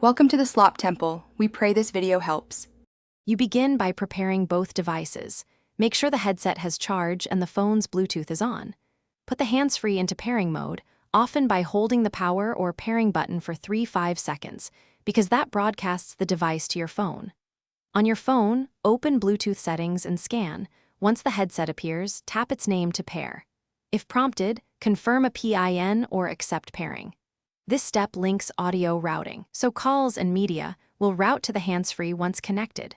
Welcome to the Slop Temple. We pray this video helps. You begin by preparing both devices. Make sure the headset has charge and the phone's Bluetooth is on. Put the hands-free into pairing mode, often by holding the power or pairing button for 3-5 seconds, because that broadcasts the device to your phone. On your phone, open Bluetooth settings and scan. Once the headset appears, tap its name to pair. If prompted, confirm a PIN or accept pairing. This step links audio routing, so calls and media will route to the hands-free once connected.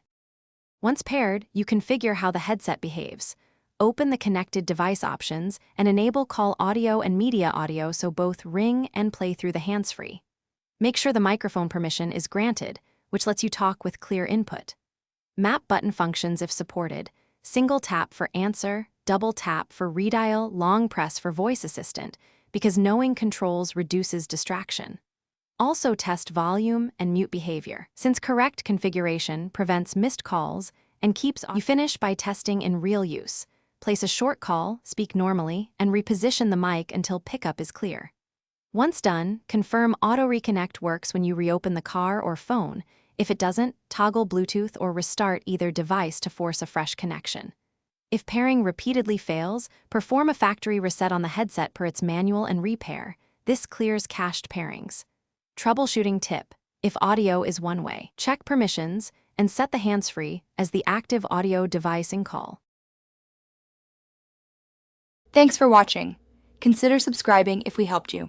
Once paired, you configure how the headset behaves. Open the connected device options and enable call audio and media audio so both ring and play through the hands-free. Make sure the microphone permission is granted, which lets you talk with clear input. Map button functions if supported. Single tap for answer, double tap for redial, long press for voice assistant, because knowing controls reduces distraction. Also test volume and mute behavior, since correct configuration prevents missed calls and keeps you finish by testing in real use. Place a short call, speak normally, and reposition the mic until pickup is clear. Once done, confirm auto reconnect works when you reopen the car or phone. If it doesn't, toggle Bluetooth or restart either device to force a fresh connection. If pairing repeatedly fails, perform a factory reset on the headset per its manual and repair. This clears cached pairings. Troubleshooting tip: if audio is one way, check permissions and set the hands-free as the active audio device in call. Thanks for watching. Consider subscribing if we helped you.